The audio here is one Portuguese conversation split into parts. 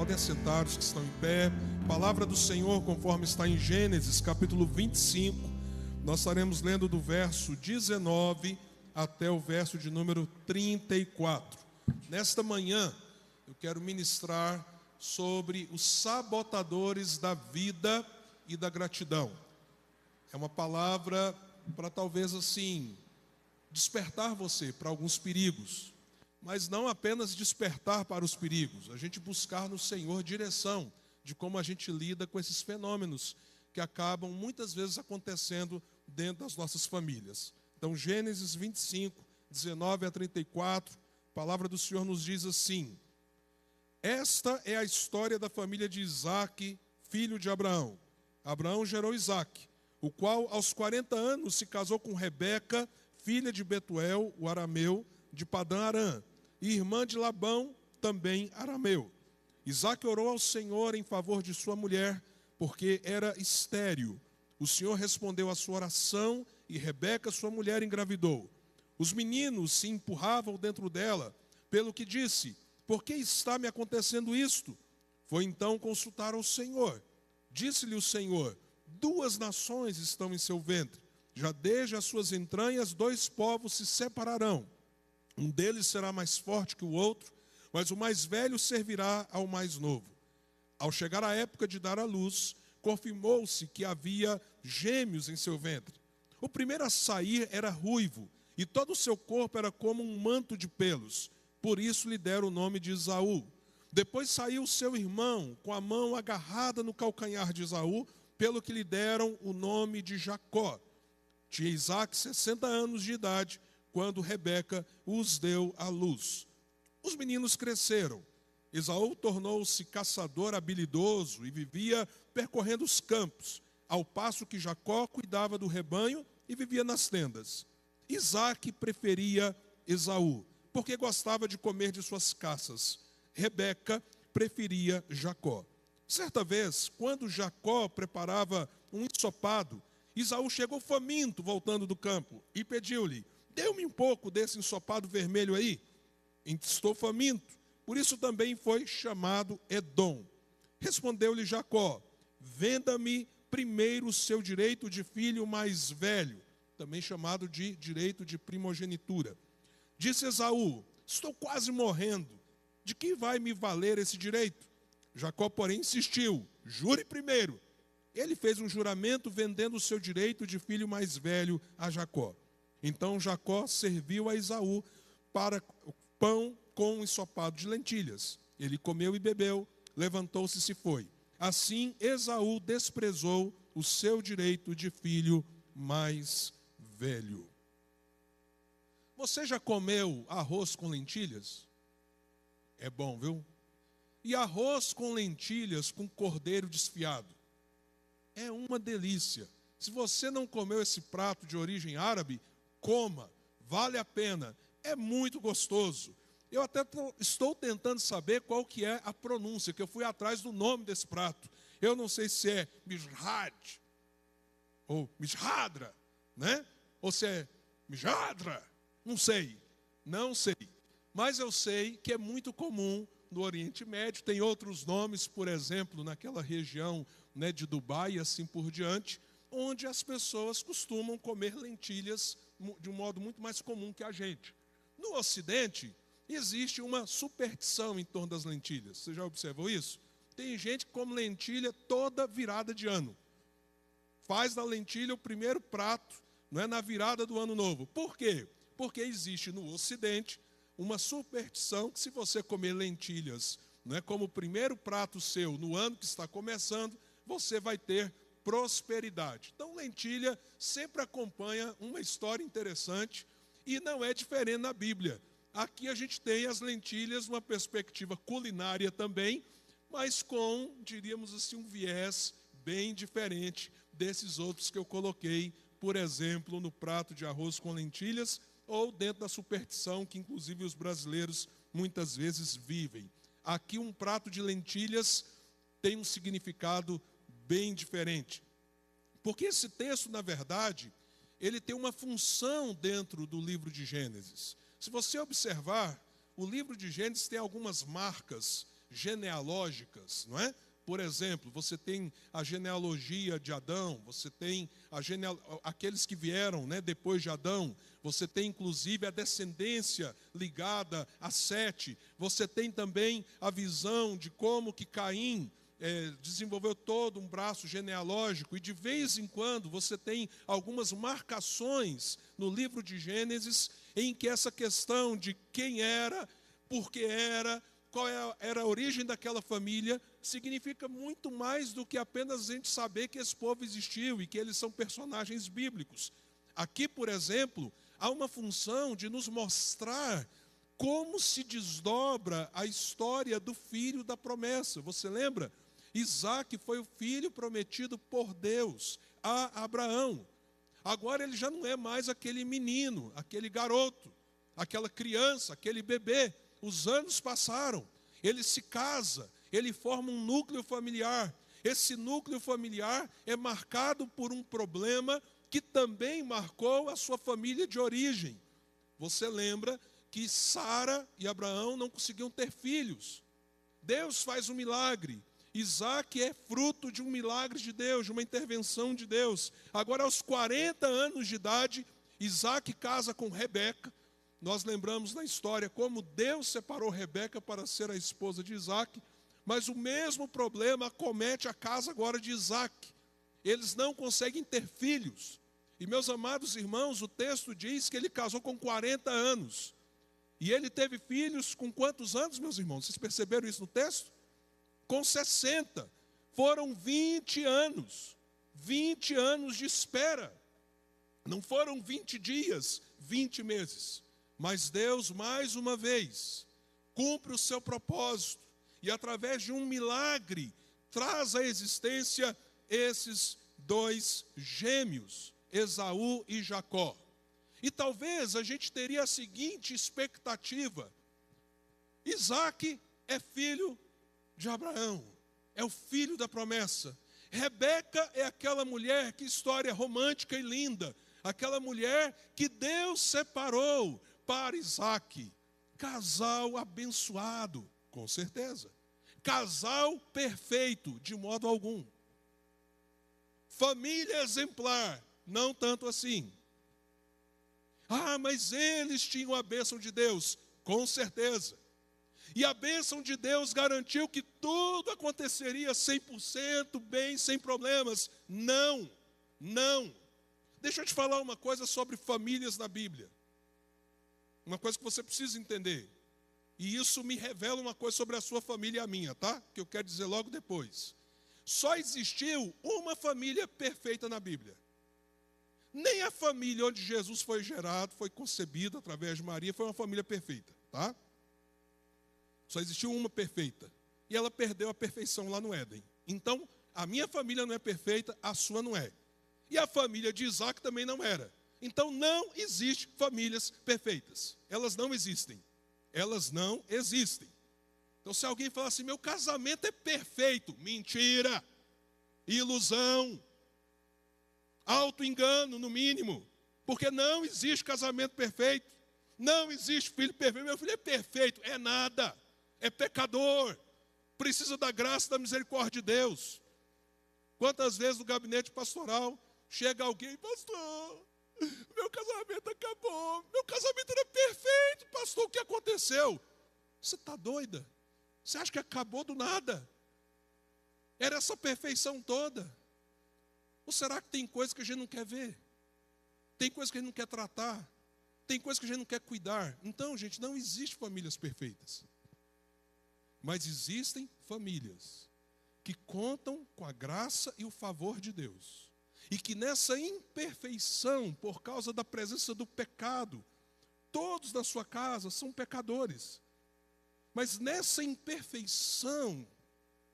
Podem assentar os que estão em pé. Palavra do Senhor, conforme está em Gênesis, capítulo 25. Nós estaremos lendo do verso 19 até o verso de número 34. Nesta manhã, eu quero ministrar sobre os sabotadores da vida e da gratidão. É uma palavra para talvez assim despertar você para alguns perigos, mas não apenas despertar para os perigos, a gente buscar no Senhor direção de como a gente lida com esses fenômenos que acabam muitas vezes acontecendo dentro das nossas famílias. Então, Gênesis 25, 19 a 34, a palavra do Senhor nos diz assim: esta é a história da família de Isaque, filho de Abraão. Abraão gerou Isaque, o qual aos 40 anos se casou com Rebeca, filha de Betuel, o arameu, de Padã Arã, e irmã de Labão, também arameu. Isaque orou ao Senhor em favor de sua mulher, porque era estéril. O Senhor respondeu à sua oração, e Rebeca, sua mulher, engravidou. Os meninos se empurravam dentro dela, pelo que disse: por que está me acontecendo isto? Foi então consultar ao Senhor. Disse-lhe o Senhor: 2 nações estão em seu ventre. Já desde as suas entranhas 2 povos se separarão. Um deles será mais forte que o outro, mas o mais velho servirá ao mais novo. Ao chegar a época de dar à luz, confirmou-se que havia gêmeos em seu ventre. O primeiro a sair era ruivo, e todo o seu corpo era como um manto de pelos. Por isso lhe deram o nome de Esaú. Depois saiu seu irmão, com a mão agarrada no calcanhar de Esaú, pelo que lhe deram o nome de Jacó. Tinha Isaque 60 anos de idade, quando Rebeca os deu à luz. Os meninos cresceram. Esaú tornou-se caçador habilidoso e vivia percorrendo os campos, ao passo que Jacó cuidava do rebanho e vivia nas tendas. Isaque preferia Esaú, porque gostava de comer de suas caças. Rebeca preferia Jacó. Certa vez, quando Jacó preparava um ensopado, Esaú chegou faminto voltando do campo e pediu-lhe: dê-me um pouco desse ensopado vermelho aí. Estou faminto. Por isso também foi chamado Edom. Respondeu-lhe Jacó: venda-me primeiro o seu direito de filho mais velho, também chamado de direito de primogenitura. Disse Esaú: estou quase morrendo. De que vai me valer esse direito? Jacó, porém, insistiu: jure primeiro. Ele fez um juramento vendendo o seu direito de filho mais velho a Jacó. Então Jacó serviu a Esaú para o pão com um ensopado de lentilhas. Ele comeu e bebeu, levantou-se e se foi. Assim Esaú desprezou o seu direito de filho mais velho. Você já comeu arroz com lentilhas? É bom, viu? E arroz com lentilhas com cordeiro desfiado? É uma delícia. Se você não comeu esse prato de origem árabe, coma, vale a pena, é muito gostoso. Eu até estou tentando saber qual que é a pronúncia, que eu fui atrás do nome desse prato. Eu não sei se é mishrad, ou mishadra, né? Ou se é mishadra, não sei. Mas eu sei que é muito comum no Oriente Médio, tem outros nomes, por exemplo, naquela região, né, de Dubai e assim por diante, onde as pessoas costumam comer lentilhas de um modo muito mais comum que a gente. No Ocidente, existe uma superstição em torno das lentilhas. Você já observou isso? Tem gente que come lentilha toda virada de ano. Faz da lentilha o primeiro prato, não é, na virada do ano novo. Por quê? Porque existe no Ocidente uma superstição que se você comer lentilhas, não é, como o primeiro prato seu no ano que está começando, você vai ter prosperidade. Então, lentilha sempre acompanha uma história interessante e não é diferente na Bíblia. Aqui a gente tem as lentilhas numa perspectiva culinária também, mas com, diríamos assim, um viés bem diferente desses outros que eu coloquei, por exemplo, no prato de arroz com lentilhas ou dentro da superstição que inclusive os brasileiros muitas vezes vivem. Aqui um prato de lentilhas tem um significado bem diferente. Porque esse texto, na verdade, ele tem uma função dentro do livro de Gênesis. Se você observar, o livro de Gênesis tem algumas marcas genealógicas, não é? Por exemplo, você tem a genealogia de Adão, você tem aqueles que vieram, né, depois de Adão, você tem inclusive a descendência ligada a Sete, você tem também a visão de como que Caim desenvolveu todo um braço genealógico, e de vez em quando você tem algumas marcações no livro de Gênesis, em que essa questão de quem era, por que era, qual era a origem daquela família, significa muito mais do que apenas a gente saber que esse povo existiu e que eles são personagens bíblicos. Aqui, por exemplo, há uma função de nos mostrar como se desdobra a história do filho da promessa. Você lembra? Isaac foi o filho prometido por Deus a Abraão. Agora ele já não é mais aquele menino, aquele garoto, aquela criança, aquele bebê. Os anos passaram, ele se casa, ele forma um núcleo familiar. Esse núcleo familiar é marcado por um problema que também marcou a sua família de origem. Você lembra que Sara e Abraão não conseguiam ter filhos. Deus faz um milagre. Isaac é fruto de um milagre de Deus, de uma intervenção de Deus. Agora, aos 40 anos de idade, Isaac casa com Rebeca. Nós lembramos na história como Deus separou Rebeca para ser a esposa de Isaac, mas o mesmo problema acomete a casa agora de Isaac. Eles não conseguem ter filhos. E, meus amados irmãos, o texto diz que ele casou com 40 anos. E ele teve filhos com quantos anos, meus irmãos? Vocês perceberam isso no texto? Com 60. Foram 20 anos. 20 anos de espera. Não foram 20 dias, 20 meses. Mas Deus, mais uma vez, cumpre o seu propósito e, através de um milagre, traz à existência esses dois gêmeos, Esaú e Jacó. E talvez a gente teria a seguinte expectativa: Isaac é filho de Abraão, é o filho da promessa. Rebeca é aquela mulher, que história romântica e linda, aquela mulher que Deus separou para Isaac. Casal abençoado, com certeza. Casal perfeito, de modo algum. Família exemplar, não tanto assim. Ah, mas eles tinham a bênção de Deus, com certeza. E a bênção de Deus garantiu que tudo aconteceria 100% bem, sem problemas. Não, não. Deixa eu te falar uma coisa sobre famílias na Bíblia. Uma coisa que você precisa entender. E isso me revela uma coisa sobre a sua família e a minha, tá? Que eu quero dizer logo depois. Só existiu uma família perfeita na Bíblia. Nem a família onde Jesus foi gerado, foi concebido através de Maria, foi uma família perfeita, tá? Só existiu uma perfeita. E ela perdeu a perfeição lá no Éden. Então, a minha família não é perfeita, a sua não é. E a família de Isaac também não era. Então, não existe famílias perfeitas. Elas não existem. Elas não existem. Então, se alguém falar assim, meu casamento é perfeito, mentira, ilusão, auto-engano, no mínimo, porque não existe casamento perfeito, não existe filho perfeito. Meu filho é perfeito, é nada, é pecador, precisa da graça e da misericórdia de Deus. Quantas vezes no gabinete pastoral chega alguém, pastor, meu casamento acabou, meu casamento era perfeito, pastor, o que aconteceu? Você está doida? Você acha que acabou do nada? Era essa perfeição toda? Ou será que tem coisa que a gente não quer ver? Tem coisa que a gente não quer tratar? Tem coisa que a gente não quer cuidar? Então, gente, não existe famílias perfeitas. Mas existem famílias que contam com a graça e o favor de Deus. E que nessa imperfeição, por causa da presença do pecado, todos na sua casa são pecadores. Mas nessa imperfeição,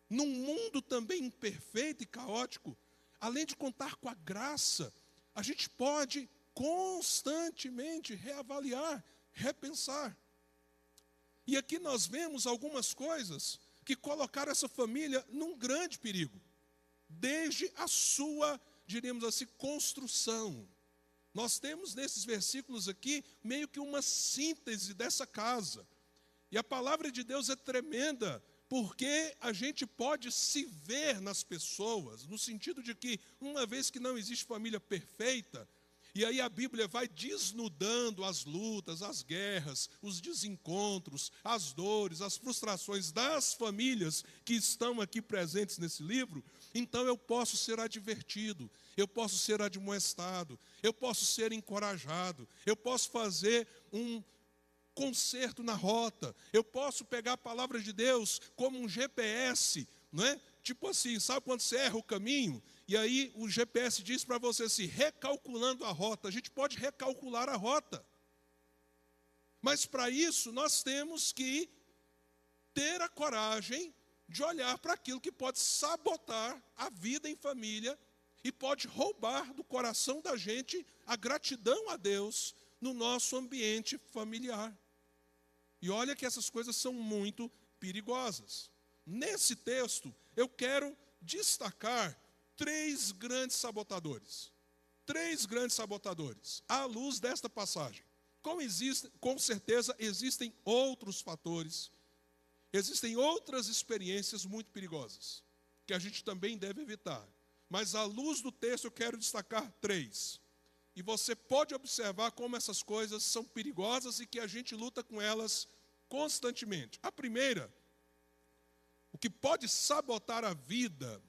num mundo também imperfeito e caótico, além de contar com a graça, a gente pode constantemente reavaliar, repensar. E aqui nós vemos algumas coisas que colocaram essa família num grande perigo. Desde a sua, diríamos assim, construção. Nós temos nesses versículos aqui meio que uma síntese dessa casa. E a palavra de Deus é tremenda Porque a gente pode se ver nas pessoas, no sentido de que, uma vez que não existe família perfeita, e aí a Bíblia vai desnudando as lutas, as guerras, os desencontros, as dores, as frustrações das famílias que estão aqui presentes nesse livro, então eu posso ser advertido, eu posso ser admoestado, eu posso ser encorajado, eu posso fazer um conserto na rota, eu posso pegar a palavra de Deus como um GPS, não é? Tipo assim, sabe quando você erra o caminho? E aí o GPS diz para você assim, recalculando a rota. A gente pode recalcular a rota. Mas para isso nós temos que ter a coragem de olhar para aquilo que pode sabotar a vida em família e pode roubar do coração da gente a gratidão a Deus no nosso ambiente familiar. E olha que essas coisas são muito perigosas. Nesse texto, eu quero destacar 3 grandes sabotadores. 3 grandes sabotadores, à luz desta passagem. Com certeza existem outros fatores, existem outras experiências muito perigosas, que a gente também deve evitar. Mas à luz do texto eu quero destacar 3. E você pode observar como essas coisas são perigosas e que a gente luta com elas constantemente. A primeira, o que pode sabotar a vida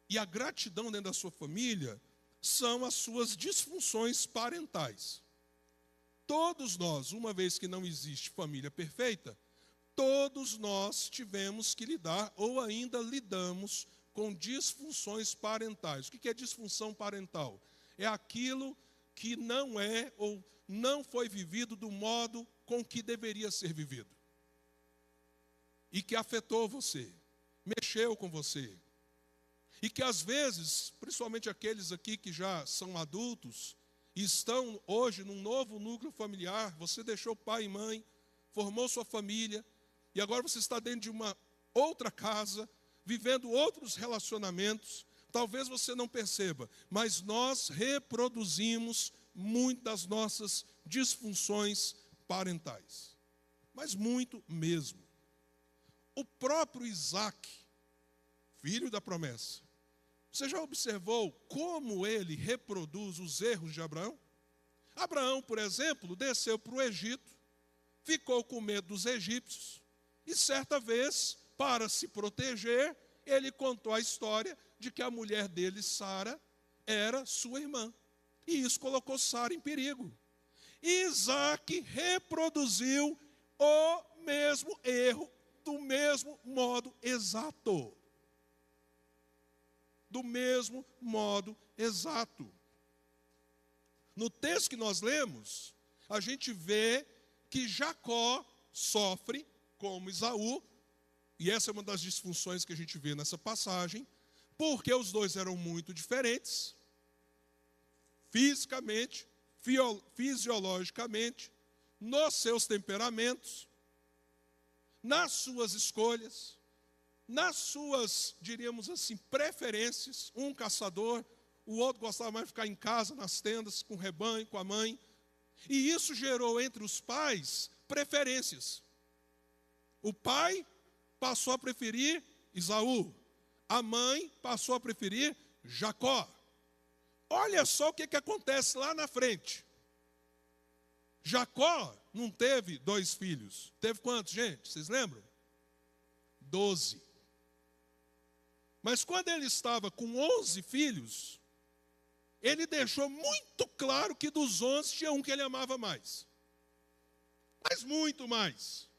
e a gratidão dentro da sua família, são as suas disfunções parentais. Todos nós, uma vez que não existe família perfeita, todos nós tivemos que lidar ou ainda lidamos com disfunções parentais. O que é disfunção parental? É aquilo que não é ou não foi vivido do modo com que deveria ser vivido. E que afetou você, mexeu com você. E que às vezes, principalmente aqueles aqui que já são adultos, e estão hoje num novo núcleo familiar, você deixou pai e mãe, formou sua família, e agora você está dentro de uma outra casa, vivendo outros relacionamentos. Talvez você não perceba, mas nós reproduzimos muitas das nossas disfunções parentais. Mas muito mesmo. O próprio Isaac, filho da promessa, você já observou como ele reproduz os erros de Abraão? Abraão, por exemplo, desceu para o Egito, ficou com medo dos egípcios, e certa vez, para se proteger, ele contou a história de que a mulher dele, Sara, era sua irmã. E isso colocou Sara em perigo. E Isaac reproduziu o mesmo erro, do mesmo modo exato. Do mesmo modo exato. No texto que nós lemos, a gente vê que Jacó sofre como Esaú, e essa é uma das disfunções que a gente vê nessa passagem, porque os dois eram muito diferentes, fisicamente, fisiologicamente, nos seus temperamentos, nas suas escolhas, nas suas, diríamos assim, preferências. Um caçador, o outro gostava mais de ficar em casa, nas tendas, com o rebanho, com a mãe. E isso gerou entre os pais preferências. O pai passou a preferir Esaú. A mãe passou a preferir Jacó. Olha só o que acontece lá na frente. Jacó não teve 2 filhos. Teve quantos, gente? Vocês lembram? 12. Mas quando ele estava com 11 filhos, ele deixou muito claro que dos 11 tinha um que ele amava mais. Mas muito mais.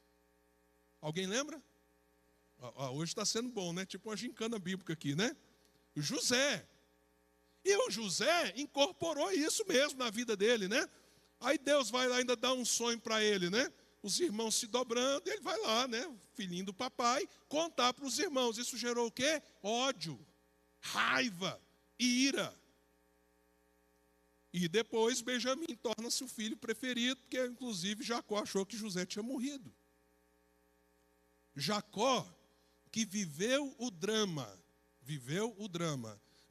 Alguém lembra? Hoje está sendo bom, né? Tipo uma gincana bíblica aqui, né? O José. E o José incorporou isso mesmo na vida dele, né? Aí Deus vai lá ainda dar um sonho para ele, né? Os irmãos se dobrando, ele vai lá, né? O filhinho do papai, contar para os irmãos. Isso gerou o quê? Ódio, raiva, ira. E depois Benjamim torna-se o filho preferido, porque inclusive Jacó achou que José tinha morrido. Jacó, que viveu o drama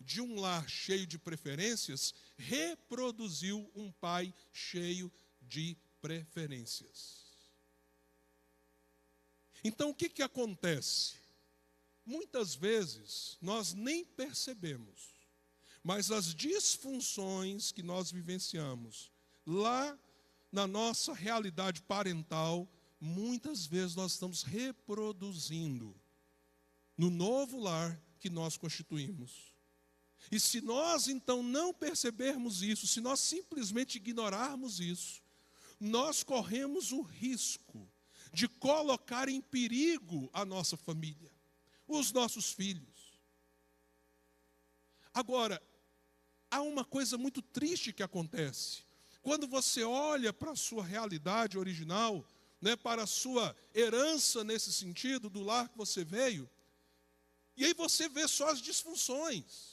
de um lar cheio de preferências, reproduziu um pai cheio de preferências. Então o que acontece? muitas vezes nós nem percebemos, mas as disfunções que nós vivenciamos lá na nossa realidade parental, muitas vezes nós estamos reproduzindo no novo lar que nós constituímos. E se nós então não percebermos isso, se nós simplesmente ignorarmos isso, nós corremos o risco de colocar em perigo a nossa família, os nossos filhos. Agora, há uma coisa muito triste que acontece. Quando você olha para a sua realidade original, né, para a sua herança nesse sentido, do lar que você veio, e aí você vê só as disfunções.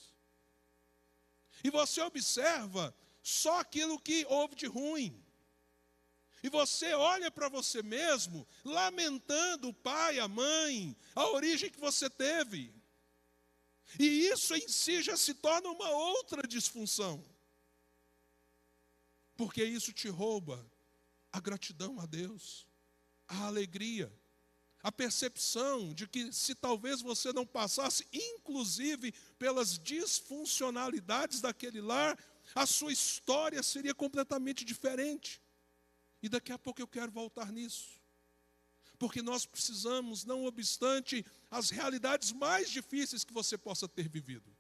E você observa só aquilo que houve de ruim. E você olha para você mesmo, lamentando o pai, a mãe, a origem que você teve. E isso em si já se torna uma outra disfunção. Porque isso te rouba a gratidão a Deus, a alegria, a percepção de que se talvez você não passasse, inclusive pelas disfuncionalidades daquele lar, a sua história seria completamente diferente. E daqui a pouco eu quero voltar nisso. Porque nós precisamos, não obstante as realidades mais difíceis que você possa ter vivido,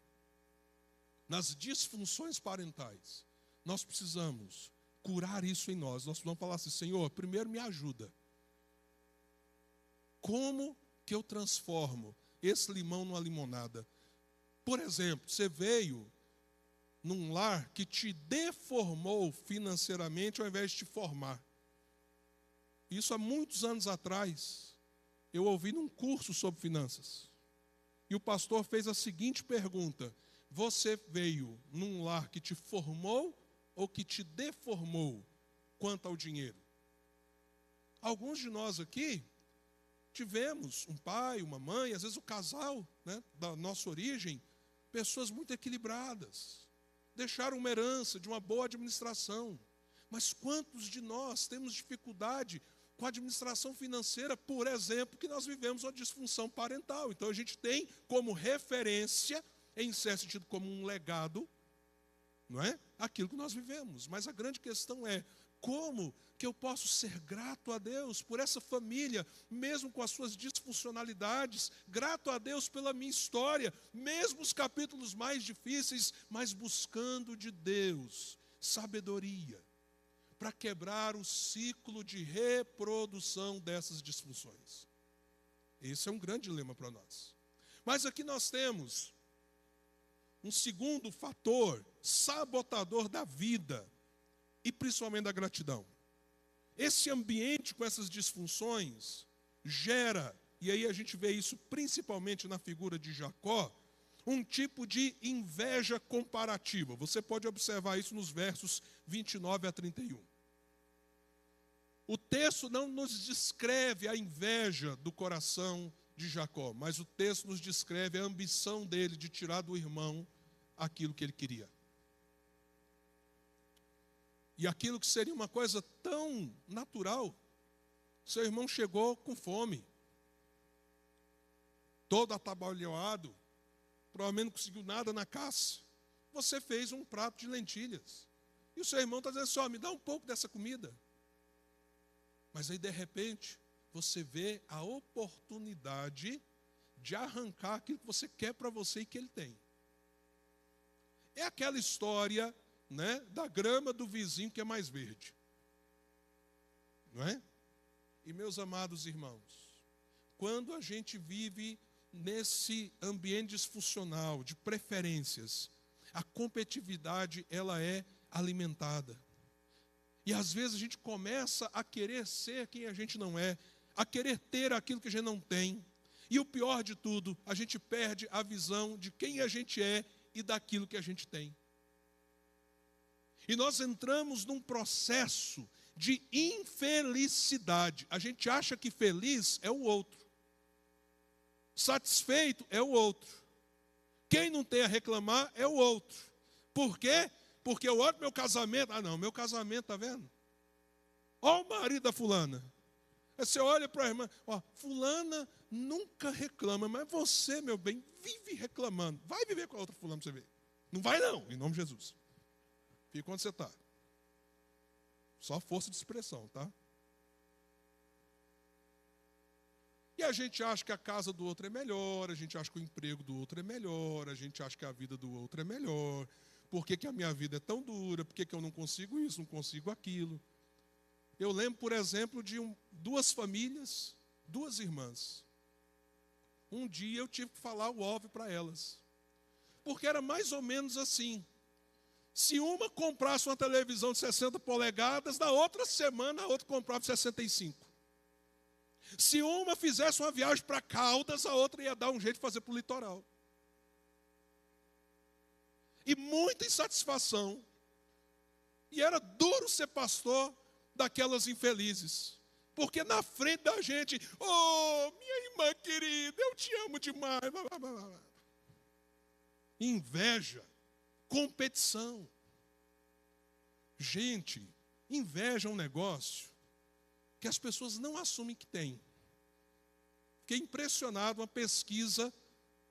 nas disfunções parentais, nós precisamos curar isso em nós. Nós precisamos falar assim: Senhor, primeiro me ajuda. Como que eu transformo esse limão numa limonada? Por exemplo, você veio num lar que te deformou financeiramente ao invés de te formar. Isso há muitos anos atrás, eu ouvi num curso sobre finanças. E o pastor fez a seguinte pergunta: você veio num lar que te formou ou que te deformou quanto ao dinheiro? Alguns de nós aqui tivemos um pai, uma mãe, às vezes o casal, né, da nossa origem, pessoas muito equilibradas, deixaram uma herança de uma boa administração. Mas quantos de nós temos dificuldade com a administração financeira, por exemplo, que nós vivemos uma disfunção parental? Então a gente tem como referência, em certo sentido como um legado, não é? Aquilo que nós vivemos. Mas a grande questão é: como que eu posso ser grato a Deus por essa família, mesmo com as suas disfuncionalidades, grato a Deus pela minha história, mesmo os capítulos mais difíceis, mas buscando de Deus sabedoria para quebrar o ciclo de reprodução dessas disfunções. Esse é um grande dilema para nós. Mas aqui nós temos um segundo fator sabotador da vida e principalmente da gratidão. Esse ambiente com essas disfunções gera, e aí a gente vê isso principalmente na figura de Jacó, um tipo de inveja comparativa. Você pode observar isso nos versos 29 a 31. O texto não nos descreve a inveja do coração de Jacó, mas o texto nos descreve a ambição dele de tirar do irmão aquilo que ele queria. E aquilo que seria uma coisa tão natural, seu irmão chegou com fome, todo atabalhoado, provavelmente não conseguiu nada na caça. Você fez um prato de lentilhas. E o seu irmão está dizendo assim: me dá um pouco dessa comida. Mas aí, de repente, você vê a oportunidade de arrancar aquilo que você quer para você e que ele tem. É aquela história, né, da grama do vizinho que é mais verde. Não é? E, meus amados irmãos, quando a gente vive nesse ambiente disfuncional de preferências, a competitividade ela é alimentada. E às vezes a gente começa a querer ser quem a gente não é, a querer ter aquilo que a gente não tem. E o pior de tudo, a gente perde a visão de quem a gente é e daquilo que a gente tem. E nós entramos num processo de infelicidade. A gente acha que feliz é o outro, satisfeito é o outro, quem não tem a reclamar é o outro. Por quê? Porque eu olho meu casamento, meu casamento, está vendo? Olha o marido da fulana. Aí você olha para a irmã, ó, fulana nunca reclama, mas você, meu bem, vive reclamando. Vai viver com a outra fulana para você ver. Não vai não, em nome de Jesus. Fica onde você está. Só força de expressão, tá? E a gente acha que a casa do outro é melhor, a gente acha que o emprego do outro é melhor, a gente acha que a vida do outro é melhor. Por que a minha vida é tão dura? Por que eu não consigo isso, não consigo aquilo? Eu lembro, por exemplo, de duas famílias, duas irmãs. Um dia eu tive que falar o óbvio para elas. Porque era mais ou menos assim. Se uma comprasse uma televisão de 60 polegadas, na outra semana a outra comprava 65. Se uma fizesse uma viagem para Caldas, a outra ia dar um jeito de fazer para o litoral. E muita insatisfação. E era duro ser pastor daquelas infelizes. Porque na frente da gente, oh, minha irmã querida, eu te amo demais. Inveja, competição. Gente, inveja é um negócio que as pessoas não assumem que tem. Fiquei impressionado, uma pesquisa,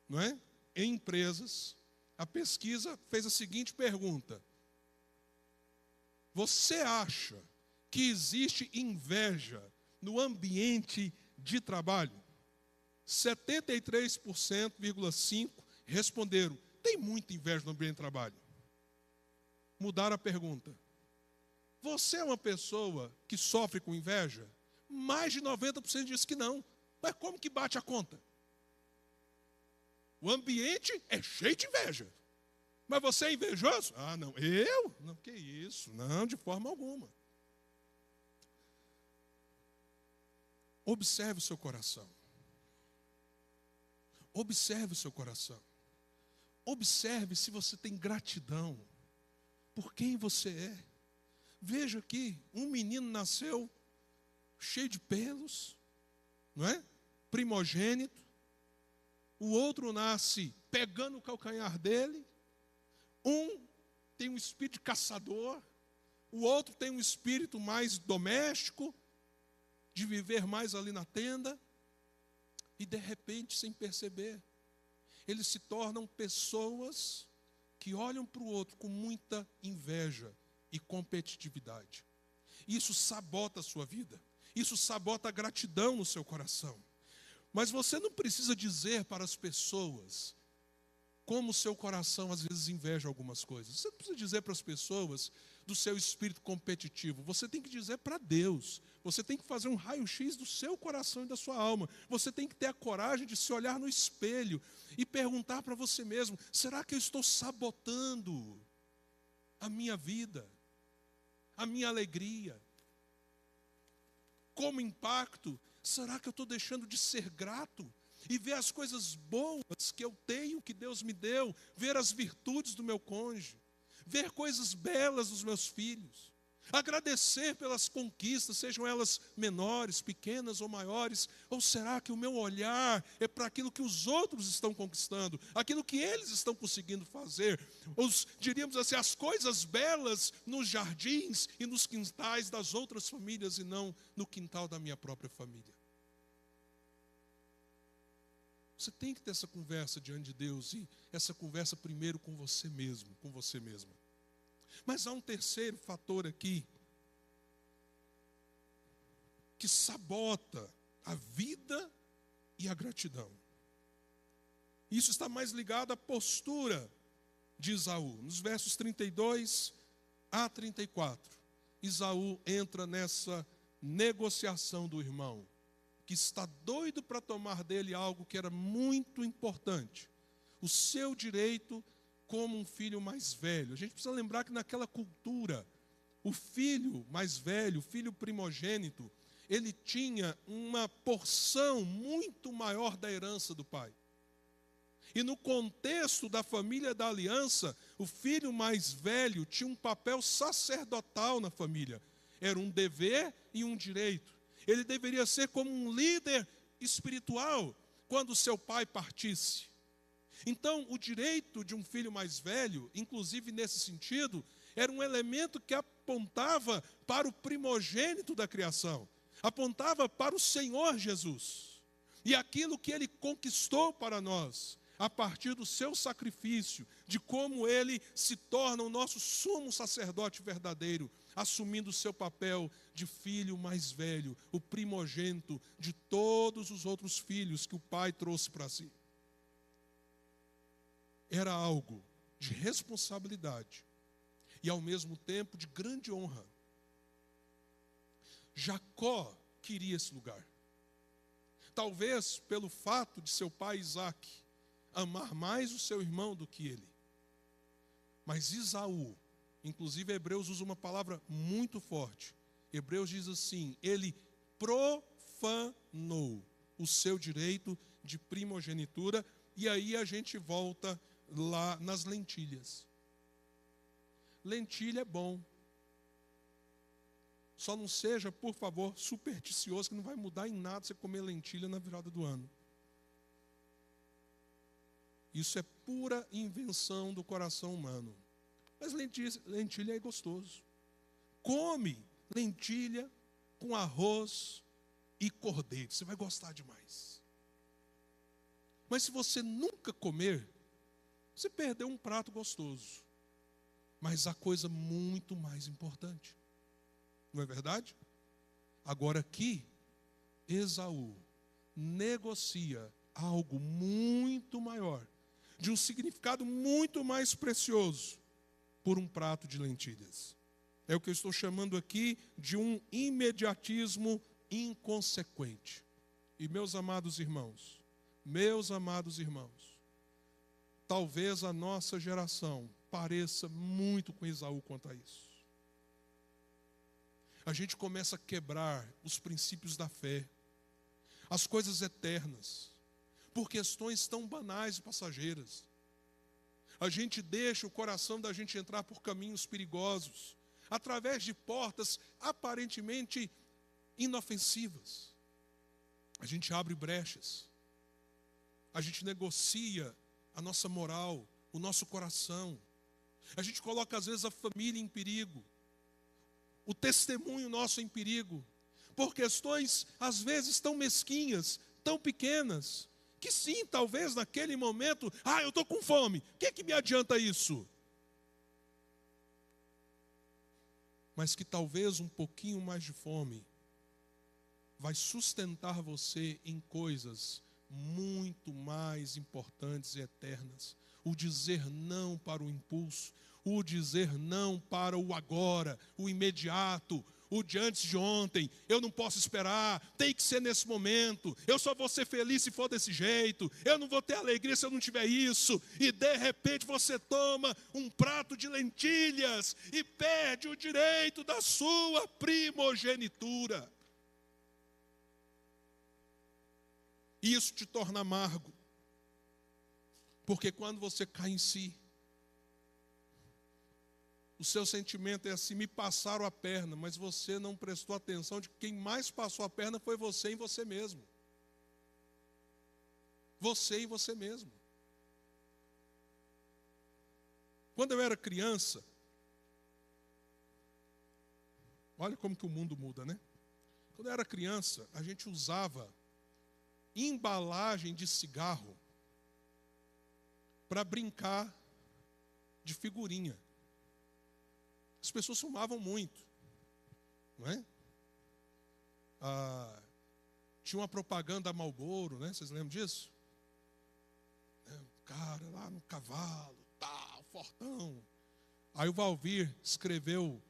não é, em empresas. A pesquisa fez a seguinte pergunta: você acha que existe inveja no ambiente de trabalho? 73,5% responderam: tem muita inveja no ambiente de trabalho. Mudaram a pergunta: você é uma pessoa que sofre com inveja? Mais de 90% diz que não. Mas como que bate a conta? O ambiente é cheio de inveja. Mas você é invejoso? Ah, não. Eu? Não, que isso? Não, de forma alguma. Observe o seu coração. Observe o seu coração. Observe se você tem gratidão por quem você é. Veja aqui, um menino nasceu cheio de pelos, não é? Primogênito. O outro nasce pegando o calcanhar dele. Um tem um espírito de caçador. O outro tem um espírito mais doméstico, de viver mais ali na tenda. E de repente, sem perceber, eles se tornam pessoas que olham para o outro com muita inveja e competitividade. Isso sabota a sua vida. Isso sabota a gratidão no seu coração. Mas você não precisa dizer para as pessoas como o seu coração às vezes inveja algumas coisas. Você não precisa dizer para as pessoas do seu espírito competitivo. Você tem que dizer para Deus. Você tem que fazer um raio-x do seu coração e da sua alma. Você tem que ter a coragem de se olhar no espelho e perguntar para você mesmo: será que eu estou sabotando a minha vida, a minha alegria? Como impacto, será que eu estou deixando de ser grato e ver as coisas boas que eu tenho, que Deus me deu, ver as virtudes do meu cônjuge, ver coisas belas dos meus filhos, agradecer pelas conquistas, sejam elas menores, pequenas ou maiores? Ou será que o meu olhar é para aquilo que os outros estão conquistando, aquilo que eles estão conseguindo fazer, diríamos assim, as coisas belas nos jardins e nos quintais das outras famílias e não no quintal da minha própria família? Você tem que ter essa conversa diante de Deus, e essa conversa primeiro com você mesmo, com você mesma. Mas há um terceiro fator aqui que sabota a vida e a gratidão. Isso está mais ligado à postura de Esaú. Nos versos 32 a 34, Esaú entra nessa negociação do irmão, que está doido para tomar dele algo que era muito importante: o seu direito como um filho mais velho. A gente precisa lembrar que naquela cultura, o filho mais velho, o filho primogênito, ele tinha uma porção muito maior da herança do pai. E no contexto da família da aliança, o filho mais velho tinha um papel sacerdotal na família. Era um dever e um direito. Ele deveria ser como um líder espiritual quando seu pai partisse. Então, o direito de um filho mais velho, inclusive nesse sentido, era um elemento que apontava para o primogênito da criação. apontava para o Senhor Jesus e aquilo que Ele conquistou para nós, a partir do seu sacrifício, de como Ele se torna o nosso sumo sacerdote verdadeiro, assumindo o seu papel de filho mais velho, o primogênito de todos os outros filhos que o Pai trouxe para si. Era algo de responsabilidade e ao mesmo tempo de grande honra. Jacó queria esse lugar. Talvez pelo fato de seu pai Isaque amar mais o seu irmão do que ele. Mas Esaú, inclusive Hebreus usa uma palavra muito forte. Hebreus diz assim: ele profanou o seu direito de primogenitura. E aí a gente volta lá nas lentilhas. Lentilha é bom. Só não seja, por favor, supersticioso, que não vai mudar em nada você comer lentilha na virada do ano. Isso é pura invenção do coração humano. Mas lentilha é gostoso. Come lentilha com arroz e cordeiro. Você vai gostar demais. Mas se você nunca comer, você perdeu um prato gostoso. Mas há coisa muito mais importante. Não é verdade? Agora aqui, Esaú negocia algo muito maior, de um significado muito mais precioso, por um prato de lentilhas. É o que eu estou chamando aqui de um imediatismo inconsequente. E meus amados irmãos, talvez a nossa geração pareça muito com Esaú quanto a isso. A gente começa a quebrar os princípios da fé, as coisas eternas, por questões tão banais e passageiras. A gente deixa o coração da gente entrar por caminhos perigosos, através de portas aparentemente inofensivas. A gente abre brechas, a gente negocia a nossa moral, o nosso coração. A gente coloca às vezes a família em perigo, o testemunho nosso em perigo, por questões às vezes tão mesquinhas, tão pequenas, que sim, talvez naquele momento, eu estou com fome, o que me adianta isso? Mas que talvez um pouquinho mais de fome vai sustentar você em coisas muito mais importantes e eternas. O dizer não para o impulso, o dizer não para o agora, o imediato, o de antes de ontem. Eu não posso esperar, tem que ser nesse momento. Eu só vou ser feliz se for desse jeito. Eu não vou ter alegria se eu não tiver isso. E de repente você toma um prato de lentilhas e perde o direito da sua primogenitura. Isso te torna amargo. Porque quando você cai em si, o seu sentimento é assim: me passaram a perna, mas você não prestou atenção de que quem mais passou a perna foi você em você mesmo. Você em você mesmo. Quando eu era criança, olha como que o mundo muda, né? Quando eu era criança, a gente usava embalagem de cigarro para brincar de figurinha. As pessoas fumavam muito, não é? Tinha uma propaganda Marlboro, né? Vocês lembram disso? O cara lá no cavalo, tal, fortão. Aí o Valvir escreveu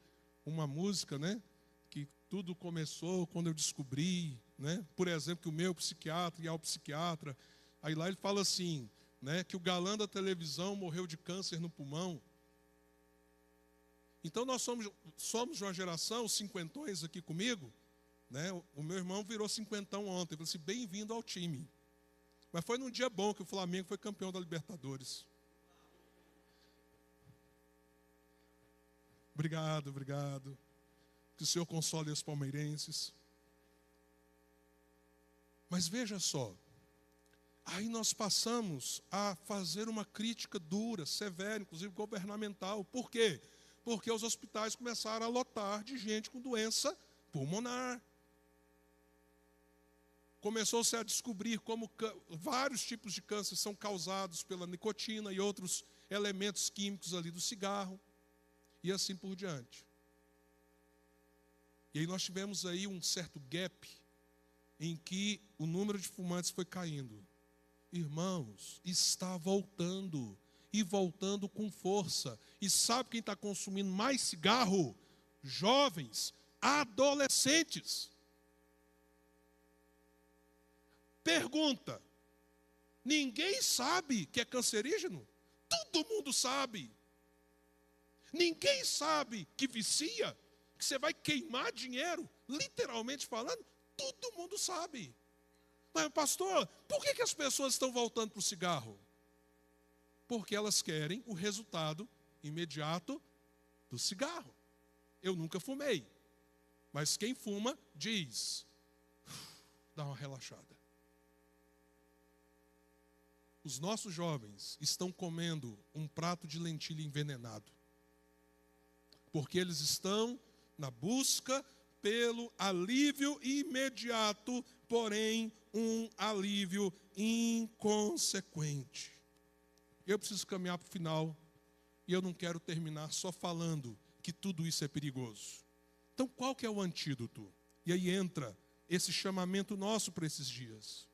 uma música, né? Que tudo começou quando eu descobri, né? Por exemplo, que o meu psiquiatra ia ao psiquiatra. Aí lá ele fala assim, né? Que o galã da televisão morreu de câncer no pulmão. Então nós somos de uma geração, os cinquentões aqui comigo, né? O meu irmão virou cinquentão ontem. Ele falou assim: bem-vindo ao time. Mas foi num dia bom que o Flamengo foi campeão da Libertadores. Obrigado. Que o Senhor console os palmeirenses. Mas veja só, aí nós passamos a fazer uma crítica dura, severa, inclusive governamental. Por quê? Porque os hospitais começaram a lotar de gente com doença pulmonar. começou-se a descobrir como vários tipos de câncer são causados pela nicotina e outros elementos químicos ali do cigarro, e assim por diante. E aí nós tivemos aí um certo gap em que o número de fumantes foi caindo. Irmãos, está voltando, e voltando com força. E sabe quem está consumindo mais cigarro? Jovens, adolescentes. Pergunta: ninguém sabe que é cancerígeno? Todo mundo sabe. Ninguém sabe que vicia, que você vai queimar dinheiro, literalmente falando, todo mundo sabe. Mas, pastor, por que as pessoas estão voltando para o cigarro? Porque elas querem o resultado imediato do cigarro. Eu nunca fumei, mas quem fuma diz, dá uma relaxada. Os nossos jovens estão comendo um prato de lentilha envenenado, porque eles estão na busca pelo alívio imediato, porém um alívio inconsequente. Eu preciso caminhar para o final, e eu não quero terminar só falando que tudo isso é perigoso. Então, qual que é o antídoto? E aí entra esse chamamento nosso para esses dias.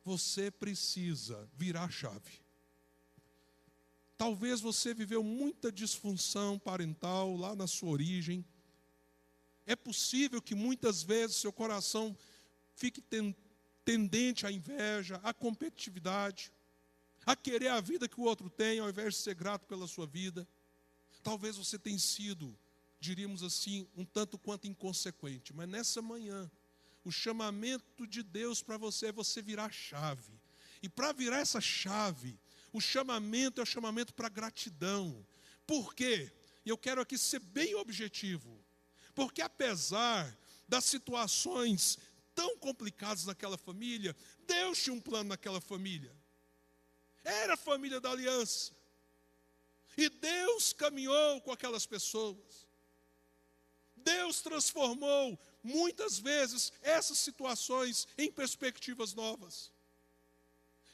Você precisa virar a chave. Talvez você viveu muita disfunção parental lá na sua origem. É possível que muitas vezes seu coração fique tendente à inveja, à competitividade, a querer a vida que o outro tem, ao invés de ser grato pela sua vida. Talvez você tenha sido, diríamos assim, um tanto quanto inconsequente, mas nessa manhã, o chamamento de Deus para você é você virar a chave. E para virar essa chave, o chamamento é o chamamento para gratidão. Por quê? E eu quero aqui ser bem objetivo. Porque apesar das situações tão complicadas naquela família, Deus tinha um plano naquela família. Era a família da aliança. E Deus caminhou com aquelas pessoas. Deus transformou muitas vezes essas situações em perspectivas novas.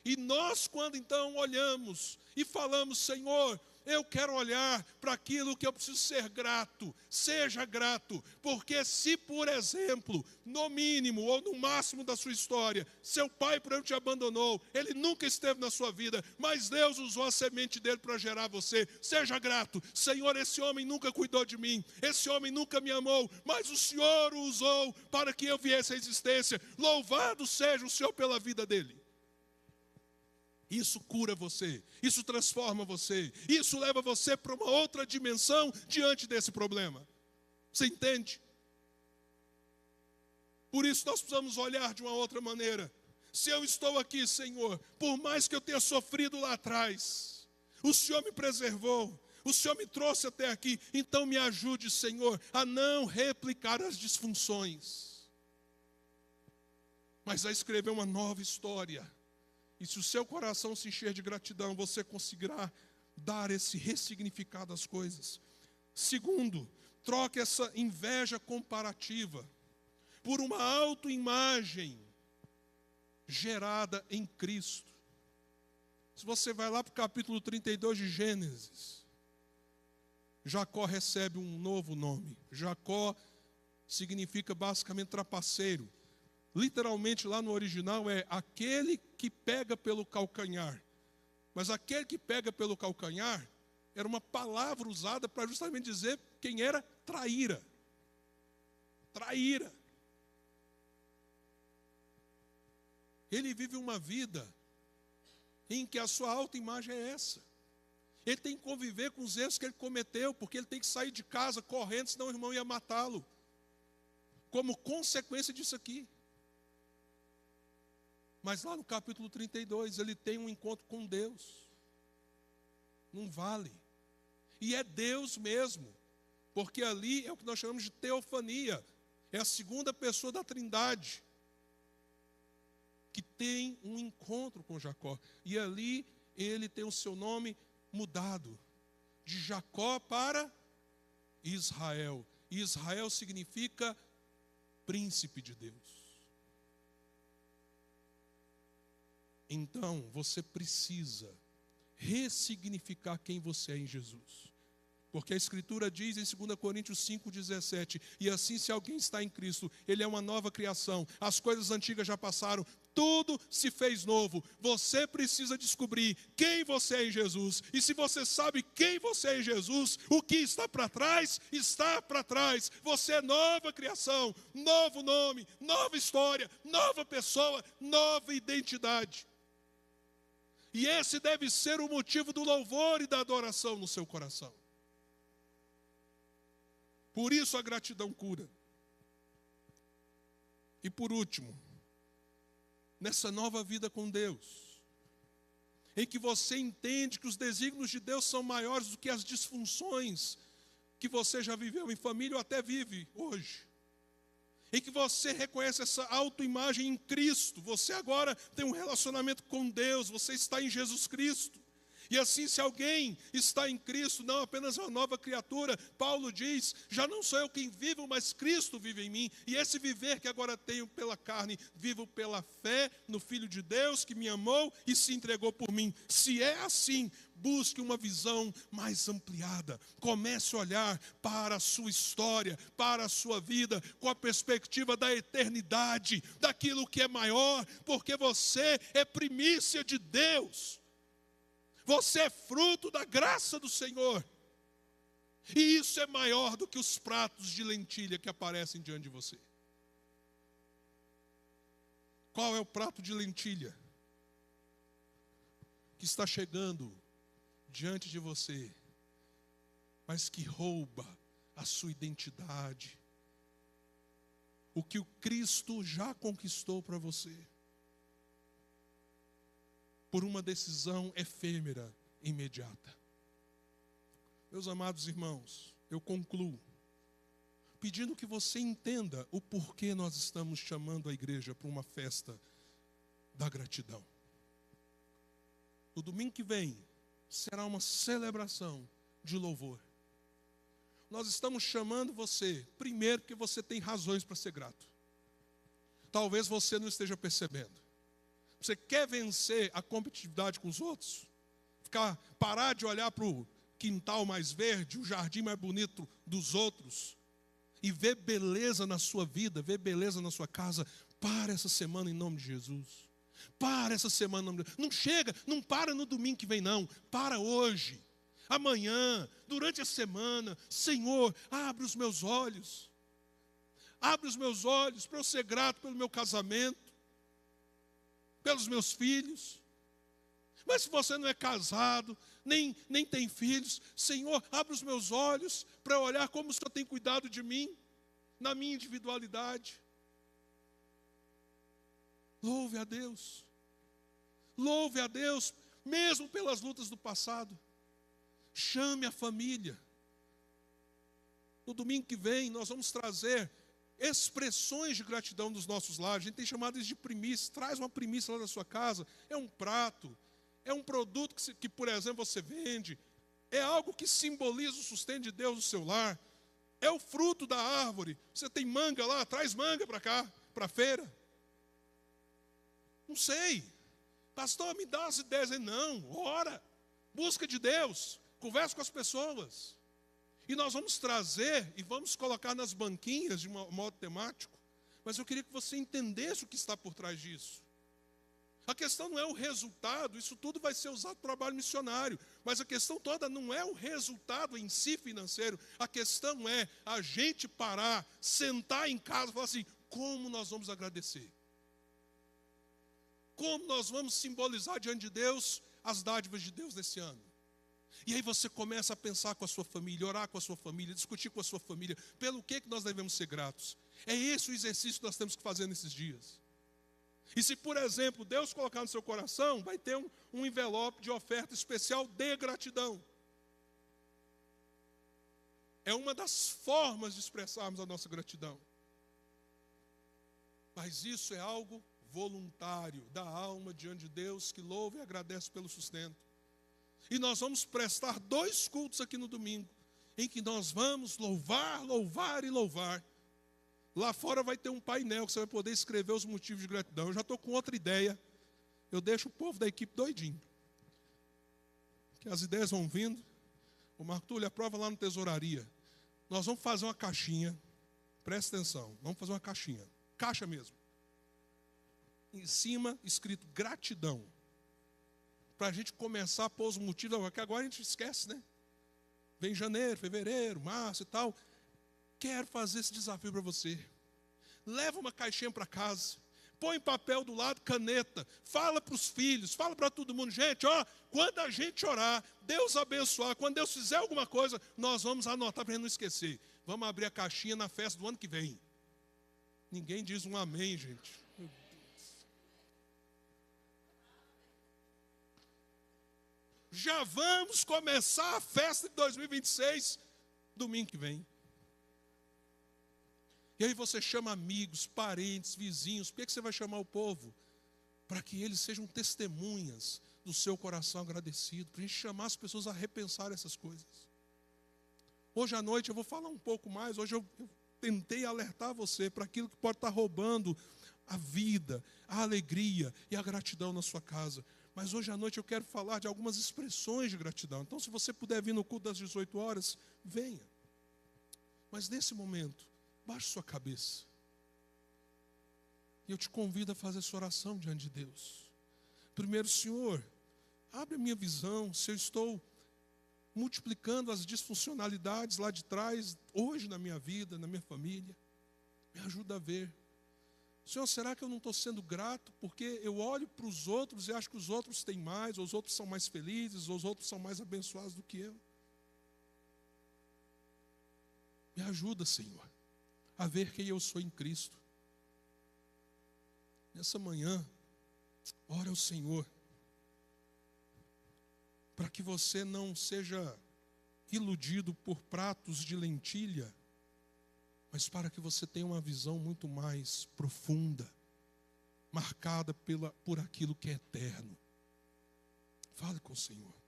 E nós, quando então olhamos e falamos, Senhor, eu quero olhar para aquilo que eu preciso ser grato, seja grato, porque se, por exemplo, no mínimo ou no máximo da sua história, seu pai por exemplo te abandonou, ele nunca esteve na sua vida, mas Deus usou a semente dele para gerar você, seja grato. Senhor, esse homem nunca cuidou de mim, esse homem nunca me amou, mas o Senhor o usou para que eu viesse à existência, louvado seja o Senhor pela vida dele. Isso cura você, isso transforma você, isso leva você para uma outra dimensão diante desse problema. Você entende? Por isso nós precisamos olhar de uma outra maneira. Se eu estou aqui, Senhor, por mais que eu tenha sofrido lá atrás, o Senhor me preservou, o Senhor me trouxe até aqui, então me ajude, Senhor, a não replicar as disfunções, mas a escrever uma nova história. E se o seu coração se encher de gratidão, você conseguirá dar esse ressignificado às coisas. Segundo, troque essa inveja comparativa por uma autoimagem gerada em Cristo. Se você vai lá para o capítulo 32 de Gênesis, Jacó recebe um novo nome. Jacó significa basicamente trapaceiro. Literalmente lá no original é aquele que pega pelo calcanhar. Mas aquele que pega pelo calcanhar era uma palavra usada para justamente dizer quem era traíra. Traíra. Ele vive uma vida em que a sua autoimagem é essa. Ele tem que conviver com os erros que ele cometeu, porque ele tem que sair de casa correndo, senão o irmão ia matá-lo. Como consequência disso aqui. Mas lá no capítulo 32, ele tem um encontro com Deus. Num vale. E é Deus mesmo. Porque ali é o que nós chamamos de teofania. É a segunda pessoa da Trindade. Que tem um encontro com Jacó. E ali ele tem o seu nome mudado. De Jacó para Israel. E Israel significa príncipe de Deus. então você precisa ressignificar quem você é em Jesus. Porque a Escritura diz em 2 Coríntios 5,17, e assim se alguém está em Cristo, ele é uma nova criação, as coisas antigas já passaram, tudo se fez novo. Você precisa descobrir quem você é em Jesus, e se você sabe quem você é em Jesus, o que está para trás, está para trás. Você é nova criação, novo nome, nova história, nova pessoa, nova identidade. E esse deve ser o motivo do louvor e da adoração no seu coração. Por isso a gratidão cura. E por último, nessa nova vida com Deus, em que você entende que os desígnios de Deus são maiores do que as disfunções que você já viveu em família ou até vive hoje, em que você reconhece essa autoimagem em Cristo, você agora tem um relacionamento com Deus, você está em Jesus Cristo. E assim, se alguém está em Cristo, não apenas uma nova criatura, Paulo diz, já não sou eu quem vivo, mas Cristo vive em mim. E esse viver que agora tenho pela carne, vivo pela fé no Filho de Deus que me amou e se entregou por mim. Se é assim, busque uma visão mais ampliada. Comece a olhar para a sua história, para a sua vida, com a perspectiva da eternidade, daquilo que é maior, porque você é primícia de Deus. Você é fruto da graça do Senhor. E isso é maior do que os pratos de lentilha que aparecem diante de você. Qual é o prato de lentilha que está chegando diante de você, mas que rouba a sua identidade? O que o Cristo já conquistou para você, por uma decisão efêmera, imediata. Meus amados irmãos, eu concluo pedindo que você entenda o porquê nós estamos chamando a igreja para uma festa da gratidão. No domingo que vem, será uma celebração de louvor. Nós estamos chamando você, primeiro, porque você tem razões para ser grato. Talvez você não esteja percebendo. Você quer vencer a competitividade com os outros? Parar de olhar para o quintal mais verde, o jardim mais bonito dos outros, e ver beleza na sua vida, ver beleza na sua casa. Para essa semana em nome de Jesus. Para essa semana em nome de Jesus. Não chega, não para no domingo que vem não. Para hoje, amanhã, durante a semana. Senhor, abre os meus olhos. Abre os meus olhos para eu ser grato pelo meu casamento, pelos meus filhos. Mas se você não é casado, nem tem filhos, Senhor, abre os meus olhos para eu olhar como o Senhor tem cuidado de mim, na minha individualidade. Louve a Deus. Louve a Deus, mesmo pelas lutas do passado. Chame a família. No domingo que vem, nós vamos trazer expressões de gratidão dos nossos lares. A gente tem chamado isso de primícia. Traz uma primícia lá da sua casa. É um prato, é um produto que, por exemplo, você vende. É algo que simboliza o sustento de Deus no seu lar. É o fruto da árvore. Você tem manga lá, traz manga para cá, para a feira. Não sei. Pastor, me dá as ideias aí. Não, ora. Busca de Deus. Conversa com as pessoas. E nós vamos trazer e vamos colocar nas banquinhas de modo temático. Mas eu queria que você entendesse o que está por trás disso. A questão não é o resultado, isso tudo vai ser usado para o trabalho missionário. Mas a questão toda não é o resultado em si financeiro. A questão é a gente parar, sentar em casa e falar assim, como nós vamos agradecer? Como nós vamos simbolizar diante de Deus as dádivas de Deus nesse ano? E aí você começa a pensar com a sua família, orar com a sua família, discutir com a sua família, pelo que nós devemos ser gratos. É esse o exercício que nós temos que fazer nesses dias. E se, por exemplo, Deus colocar no seu coração, vai ter um envelope de oferta especial de gratidão. É uma das formas de expressarmos a nossa gratidão. Mas isso é algo voluntário, da alma diante de Deus, que louva e agradece pelo sustento. E nós vamos prestar 2 cultos aqui no domingo, em que nós vamos louvar, louvar e louvar. Lá fora vai ter um painel que você vai poder escrever os motivos de gratidão. Eu já estou com outra ideia. eu deixo o povo da equipe doidinho. Que as ideias vão vindo. O Marco Túlio, aprova lá no tesouraria. Nós vamos fazer uma caixinha. Presta atenção, vamos fazer uma caixinha. Caixa mesmo. Em cima, escrito gratidão. Para a gente começar a pôr os motivos, porque agora a gente esquece, né? Vem janeiro, fevereiro, março e tal. Quero fazer esse desafio para você. Leva uma caixinha para casa. Põe papel do lado, caneta. Fala para os filhos, fala para todo mundo. Gente, ó, quando a gente orar, Deus abençoar, quando Deus fizer alguma coisa, nós vamos anotar para a gente não esquecer. Vamos abrir a caixinha na festa do ano que vem. Ninguém diz um amém, gente. Meu Deus. Já vamos começar a festa de 2026, domingo que vem. E aí você chama amigos, parentes, vizinhos. Por que você vai chamar o povo? Para que eles sejam testemunhas do seu coração agradecido. Para a gente chamar as pessoas a repensar essas coisas. Hoje à noite eu vou falar um pouco mais. Hoje eu tentei alertar você para aquilo que pode estar roubando a vida, a alegria e a gratidão na sua casa. Mas hoje à noite eu quero falar de algumas expressões de gratidão. Então, se você puder vir no culto das 18 horas, venha. Mas nesse momento, baixe sua cabeça. E eu te convido a fazer essa oração diante de Deus. Primeiro, Senhor, abre a minha visão. Se eu estou multiplicando as disfuncionalidades lá de trás, hoje na minha vida, na minha família, me ajuda a ver. Senhor, será que eu não estou sendo grato porque eu olho para os outros e acho que os outros têm mais, ou os outros são mais felizes, ou os outros são mais abençoados do que eu? Me ajuda, Senhor, a ver quem eu sou em Cristo. Nessa manhã, ora ao Senhor, para que você não seja iludido por pratos de lentilha, mas para que você tenha uma visão muito mais profunda, marcada por aquilo que é eterno. Fale com o Senhor.